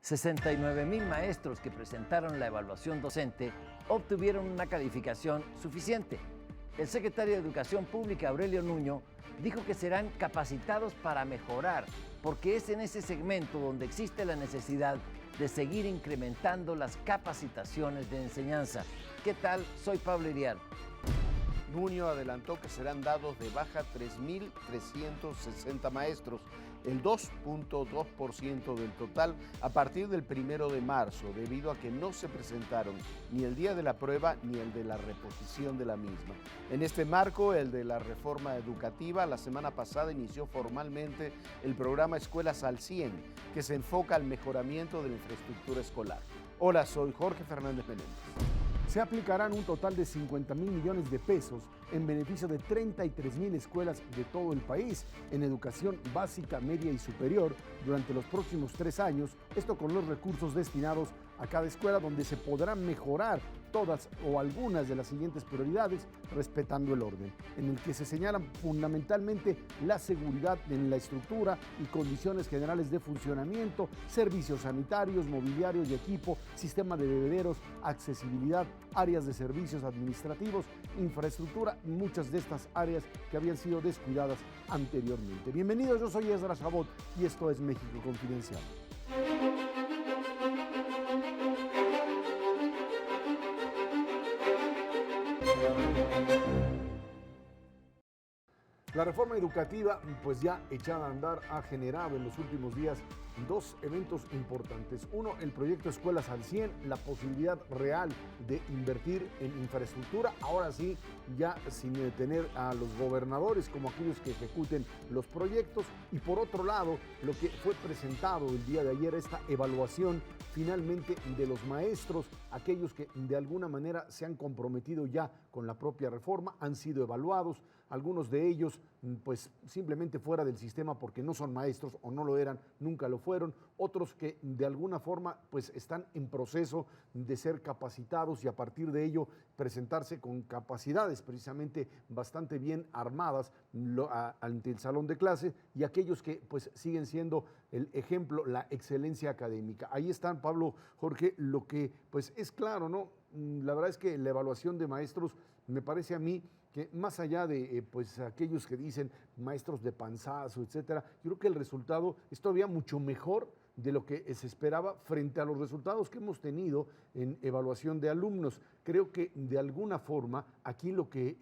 69,000 maestros que presentaron la evaluación docente obtuvieron una calificación suficiente. El secretario de Educación Pública, Aurelio Nuño, dijo que serán capacitados para mejorar, porque es en ese segmento donde existe la necesidad de seguir incrementando las capacitaciones de enseñanza. ¿Qué tal? Soy Pablo Iriar. Nuño adelantó que serán dados de baja 3.360 maestros, el 2.2% del total a partir del 1 de marzo, debido a que no se presentaron ni el día de la prueba ni el de la reposición de la misma. En este marco, el de la reforma educativa, la semana pasada inició formalmente el programa Escuelas al 100, que se enfoca al mejoramiento de la infraestructura escolar. Hola, soy Jorge Fernández Menéndez. Se aplicarán un total de 50,000 millones de pesos en beneficio de 33,000 escuelas de todo el país en educación básica, media y superior durante los próximos 3 años, esto con los recursos destinados a cada escuela, donde se podrán mejorar todas o algunas de las siguientes prioridades, respetando el orden, en el que se señalan fundamentalmente la seguridad en la estructura y condiciones generales de funcionamiento, servicios sanitarios, mobiliarios y equipo, sistema de bebederos, accesibilidad, áreas de servicios administrativos, infraestructura, muchas de estas áreas que habían sido descuidadas anteriormente. Bienvenidos, yo soy Esdras Chabot y esto es México Confidencial. La reforma educativa, pues ya echada a andar, ha generado en los últimos días 2 eventos importantes. Uno, el proyecto Escuelas al 100, la posibilidad real de invertir en infraestructura, ahora sí, ya sin tener a los gobernadores como aquellos que ejecuten los proyectos. Y por otro lado, lo que fue presentado el día de ayer, esta evaluación finalmente de los maestros, aquellos que de alguna manera se han comprometido ya con la propia reforma, han sido evaluados, algunos de ellos pues simplemente fuera del sistema porque no son maestros o no lo eran, nunca lo fueron, otros que de alguna forma pues están en proceso de ser capacitados y a partir de ello presentarse con capacidades precisamente bastante bien armadas ante el salón de clase, y aquellos que pues siguen siendo el ejemplo, la excelencia académica. Ahí están, Pablo, Jorge, lo que pues es claro, ¿no? La verdad es que la evaluación de maestros me parece a mí que más allá de pues aquellos que dicen maestros de panzazo, etcétera, yo creo que el resultado es todavía mucho mejor de lo que se esperaba frente a los resultados que hemos tenido en evaluación de alumnos. Creo que de alguna forma aquí lo que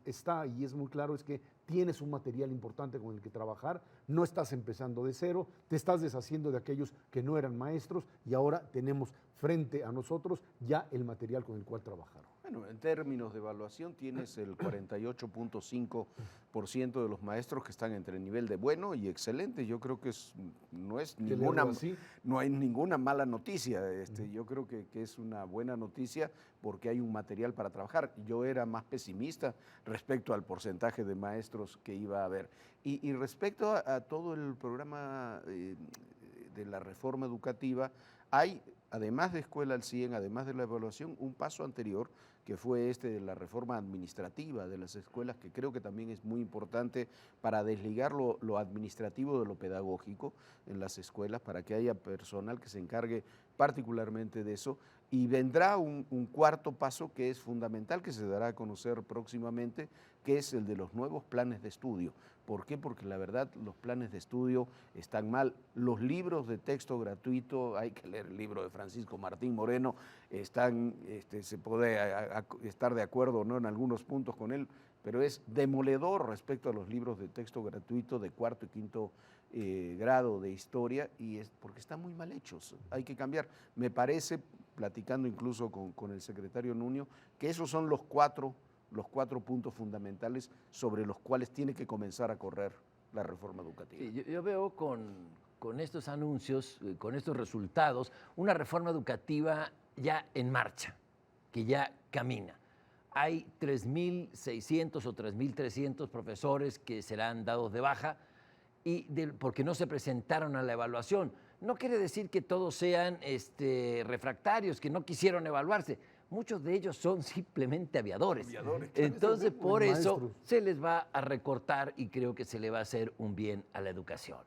está y es muy claro es que tienes un material importante con el que trabajar, no estás empezando de cero, te estás deshaciendo de aquellos que no eran maestros y ahora tenemos frente a nosotros ya el material con el cual trabajar. Bueno, en términos de evaluación tienes el 48.5% de los maestros que están entre el nivel de bueno y excelente. Yo creo que no hay ninguna mala noticia. Yo creo que es una buena noticia porque hay un material para trabajar. Yo era más pesimista respecto al porcentaje de maestros que iba a haber. Y respecto a todo el programa de la reforma educativa, hay, además de Escuela al 100, además de la evaluación, un paso anterior que fue de la reforma administrativa de las escuelas, que creo que también es muy importante para desligar lo administrativo de lo pedagógico en las escuelas, para que haya personal que se encargue particularmente de eso. Y vendrá un cuarto paso que es fundamental, que se dará a conocer próximamente, que es el de los nuevos planes de estudio. ¿Por qué? Porque la verdad los planes de estudio están mal. Los libros de texto gratuito, hay que leer el libro de Francisco Martín Moreno, se puede estar de acuerdo o no en algunos puntos con él, pero es demoledor respecto a los libros de texto gratuito de 4º y 5º grado de historia, y es porque están muy mal hechos, hay que cambiar. Me parece, platicando incluso con el secretario Nuño, que esos son los cuatro puntos fundamentales sobre los cuales tiene que comenzar a correr la reforma educativa. Sí, yo veo con estos anuncios, con estos resultados, una reforma educativa ya en marcha, que ya camina. Hay 3.600 o 3.300 profesores que serán dados de baja porque no se presentaron a la evaluación. No quiere decir que todos sean refractarios, que no quisieron evaluarse. Muchos de ellos son simplemente aviadores. Entonces, por eso se les va a recortar y creo que se le va a hacer un bien a la educación.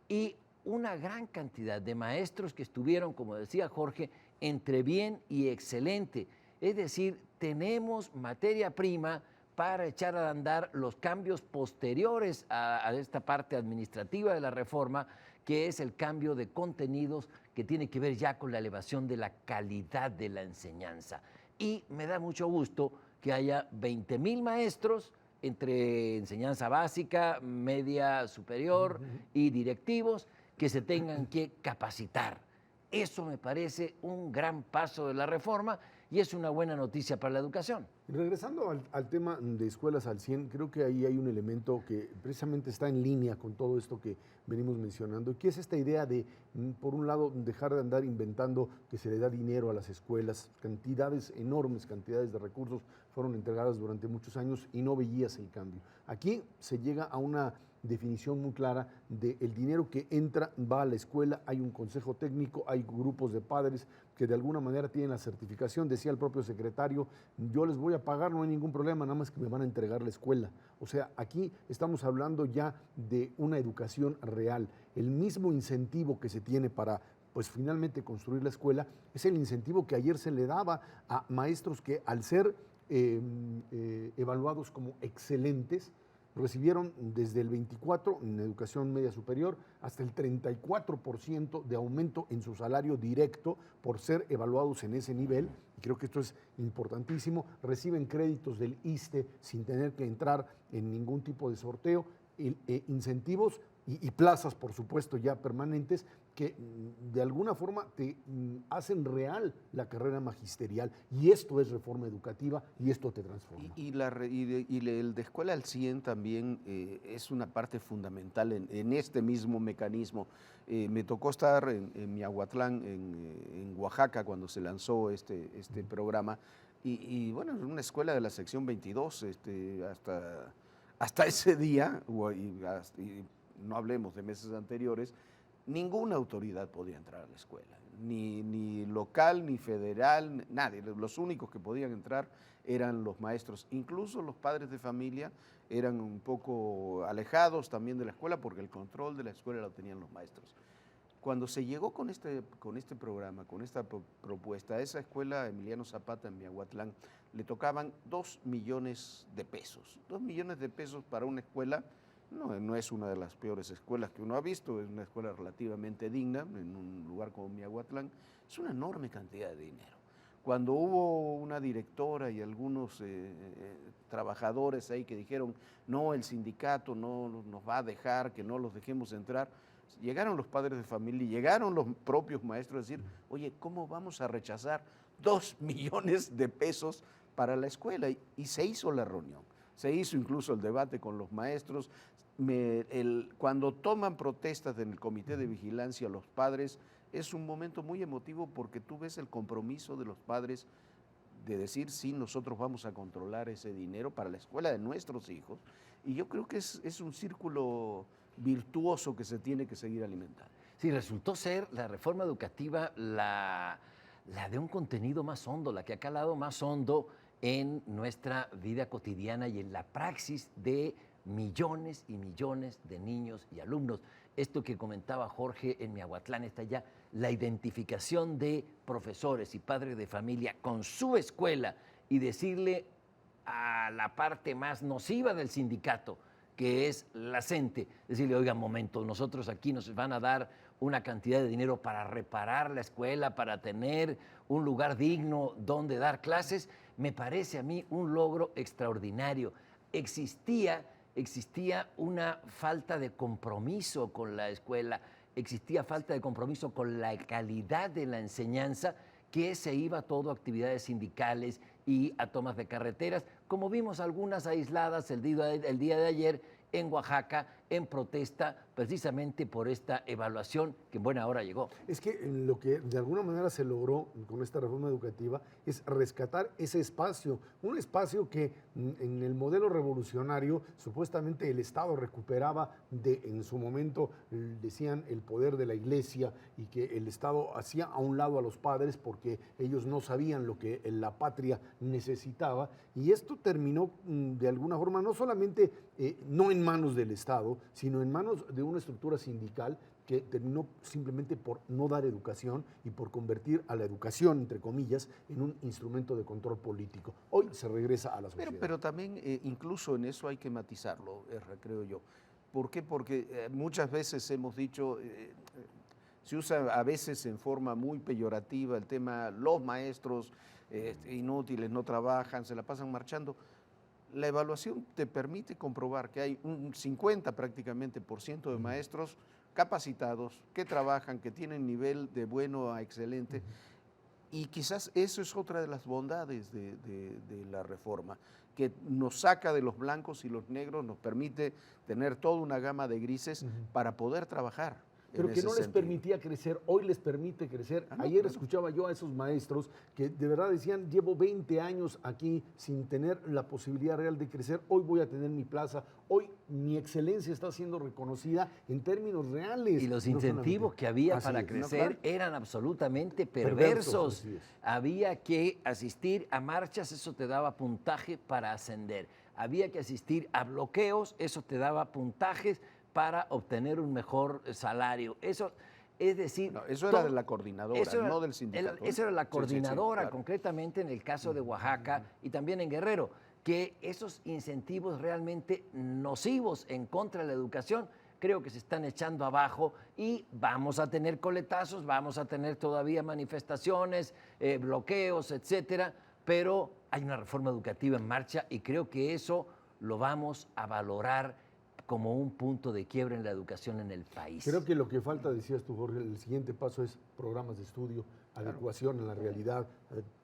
Y una gran cantidad de maestros que estuvieron, como decía Jorge, entre bien y excelente. Es decir, tenemos materia prima para echar a andar los cambios posteriores a esta parte administrativa de la reforma, que es el cambio de contenidos que tiene que ver ya con la elevación de la calidad de la enseñanza. Y me da mucho gusto que haya 20,000 maestros entre enseñanza básica, media superior y directivos que se tengan que capacitar. Eso me parece un gran paso de la reforma y es una buena noticia para la educación. Regresando al tema de escuelas al 100, creo que ahí hay un elemento que precisamente está en línea con todo esto que venimos mencionando, que es esta idea de, por un lado, dejar de andar inventando que se le da dinero a las escuelas, cantidades, enormes cantidades de recursos fueron entregadas durante muchos años y no veías el cambio. Aquí se llega a una definición muy clara de el dinero que entra, va a la escuela, hay un consejo técnico, hay grupos de padres que de alguna manera tienen la certificación, decía el propio secretario, yo les voy a pagar, no hay ningún problema, nada más que me van a entregar la escuela. O sea, aquí estamos hablando ya de una educación real. El mismo incentivo que se tiene para pues finalmente construir la escuela es el incentivo que ayer se le daba a maestros que al ser evaluados como excelentes, recibieron desde el 24% en educación media superior hasta el 34% de aumento en su salario directo por ser evaluados en ese nivel. Y creo que esto es importantísimo. Reciben créditos del ISSSTE sin tener que entrar en ningún tipo de sorteo, incentivos y plazas, por supuesto, ya permanentes, que de alguna forma te hacen real la carrera magisterial. Y esto es reforma educativa y esto te transforma. Y el de Escuela al 100 también es una parte fundamental en este mismo mecanismo. Me tocó estar en Miahuatlán, en Oaxaca, cuando se lanzó este programa. Y bueno, en una escuela de la sección 22, hasta ese día, y no hablemos de meses anteriores, ninguna autoridad podía entrar a la escuela, ni local, ni federal, nadie. Los únicos que podían entrar eran los maestros. Incluso los padres de familia eran un poco alejados también de la escuela porque el control de la escuela lo tenían los maestros. Cuando se llegó con este programa, con esta propuesta, a esa escuela Emiliano Zapata en Miahuatlán le tocaban 2 millones de pesos. 2 millones de pesos para una escuela. No es una de las peores escuelas que uno ha visto, es una escuela relativamente digna en un lugar como Miahuatlán. Es una enorme cantidad de dinero. Cuando hubo una directora y algunos trabajadores ahí que dijeron, no, el sindicato no nos va a dejar, que no los dejemos entrar, llegaron los padres de familia y llegaron los propios maestros a decir, oye, ¿cómo vamos a rechazar 2 millones de pesos para la escuela? Y se hizo la reunión. Se hizo incluso el debate con los maestros. Cuando toman protestas en el comité de vigilancia los padres, es un momento muy emotivo porque tú ves el compromiso de los padres de decir, sí, nosotros vamos a controlar ese dinero para la escuela de nuestros hijos. Y yo creo que es un círculo virtuoso que se tiene que seguir alimentando. Sí, resultó ser la reforma educativa la de un contenido más hondo, la que ha calado más hondo en nuestra vida cotidiana y en la praxis de millones y millones de niños y alumnos. Esto que comentaba Jorge en Miahuatlán, está ya la identificación de profesores y padres de familia con su escuela y decirle a la parte más nociva del sindicato, que es la CENTE, decirle, oiga, momento, nosotros aquí nos van a dar una cantidad de dinero para reparar la escuela, para tener un lugar digno donde dar clases, me parece a mí un logro extraordinario. Existía una falta de compromiso con la escuela, existía falta de compromiso con la calidad de la enseñanza, que se iba todo a actividades sindicales y a tomas de carreteras, como vimos algunas aisladas el día de ayer en Oaxaca, en protesta precisamente por esta evaluación que en buena hora llegó. Es que lo que de alguna manera se logró con esta reforma educativa es rescatar ese espacio, un espacio que en el modelo revolucionario supuestamente el Estado recuperaba en su momento, decían, el poder de la Iglesia y que el Estado hacía a un lado a los padres porque ellos no sabían lo que la patria necesitaba, y esto terminó de alguna forma no solamente no en manos del Estado, sino en manos de una estructura sindical que terminó simplemente por no dar educación y por convertir a la educación, entre comillas, en un instrumento de control político. Hoy se regresa a la sociedad. Pero también incluso en eso hay que matizarlo, creo yo. ¿Por qué? Porque muchas veces hemos dicho, se usa a veces en forma muy peyorativa el tema, los maestros inútiles, no trabajan, se la pasan marchando. La evaluación te permite comprobar que hay un 50 prácticamente por ciento de maestros capacitados, que trabajan, que tienen nivel de bueno a excelente, y quizás eso es otra de las bondades de la reforma, que nos saca de los blancos y los negros, nos permite tener toda una gama de grises para poder trabajar. Pero que no les permitía crecer, hoy les permite crecer. Ayer escuchaba yo a esos maestros que de verdad decían, llevo 20 años aquí sin tener la posibilidad real de crecer, hoy voy a tener mi plaza, hoy mi excelencia está siendo reconocida en términos reales. Y los incentivos que había para crecer eran absolutamente perversos. Había que asistir a marchas, eso te daba puntaje para ascender. Había que asistir a bloqueos, eso te daba puntajes para obtener un mejor salario. Eso, es decir... No, eso era de la coordinadora, no del sindicato. Eso era la coordinadora, claro. Concretamente en el caso de Oaxaca y también en Guerrero, que esos incentivos realmente nocivos en contra de la educación creo que se están echando abajo y vamos a tener coletazos, vamos a tener todavía manifestaciones, bloqueos, etcétera, pero hay una reforma educativa en marcha y creo que eso lo vamos a valorar como un punto de quiebre en la educación en el país. Creo que lo que falta, decías tú, Jorge, el siguiente paso es programas de estudio, adecuación a la realidad.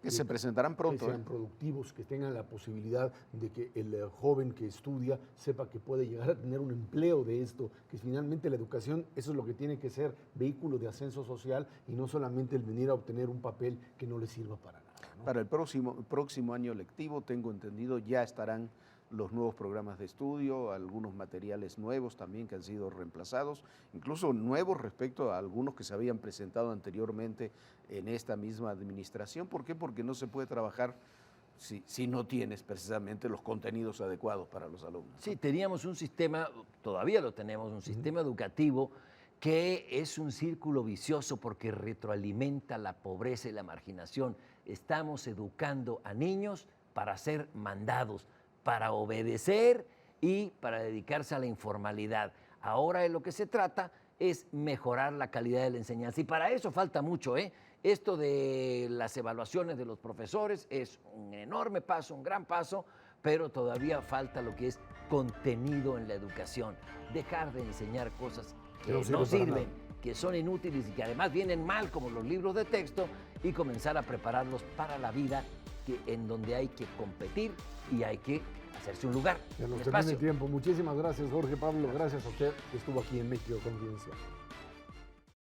Que se presentarán pronto. Que sean productivos, que tengan la posibilidad de que el joven que estudia sepa que puede llegar a tener un empleo de esto, que finalmente la educación, eso es lo que tiene que ser, vehículo de ascenso social y no solamente el venir a obtener un papel que no le sirva para nada, ¿no? Para el próximo año lectivo, tengo entendido, ya estarán los nuevos programas de estudio, algunos materiales nuevos también que han sido reemplazados, incluso nuevos respecto a algunos que se habían presentado anteriormente en esta misma administración. ¿Por qué? Porque no se puede trabajar si no tienes precisamente los contenidos adecuados para los alumnos. Sí, teníamos un sistema, todavía lo tenemos, un sistema educativo que es un círculo vicioso porque retroalimenta la pobreza y la marginación. Estamos educando a niños para ser mandados, para obedecer y para dedicarse a la informalidad. Ahora de lo que se trata es mejorar la calidad de la enseñanza y para eso falta mucho, ¿eh? Esto de las evaluaciones de los profesores es un enorme paso, un gran paso, pero todavía falta lo que es contenido en la educación. Dejar de enseñar cosas que no sirven, que son inútiles y que además vienen mal, como los libros de texto, y comenzar a prepararlos para la vida en donde hay que competir y hay que hacerse un lugar. Ya nos termina el tiempo. Muchísimas gracias, Jorge Pablo. Gracias a usted que estuvo aquí en México Confidencial.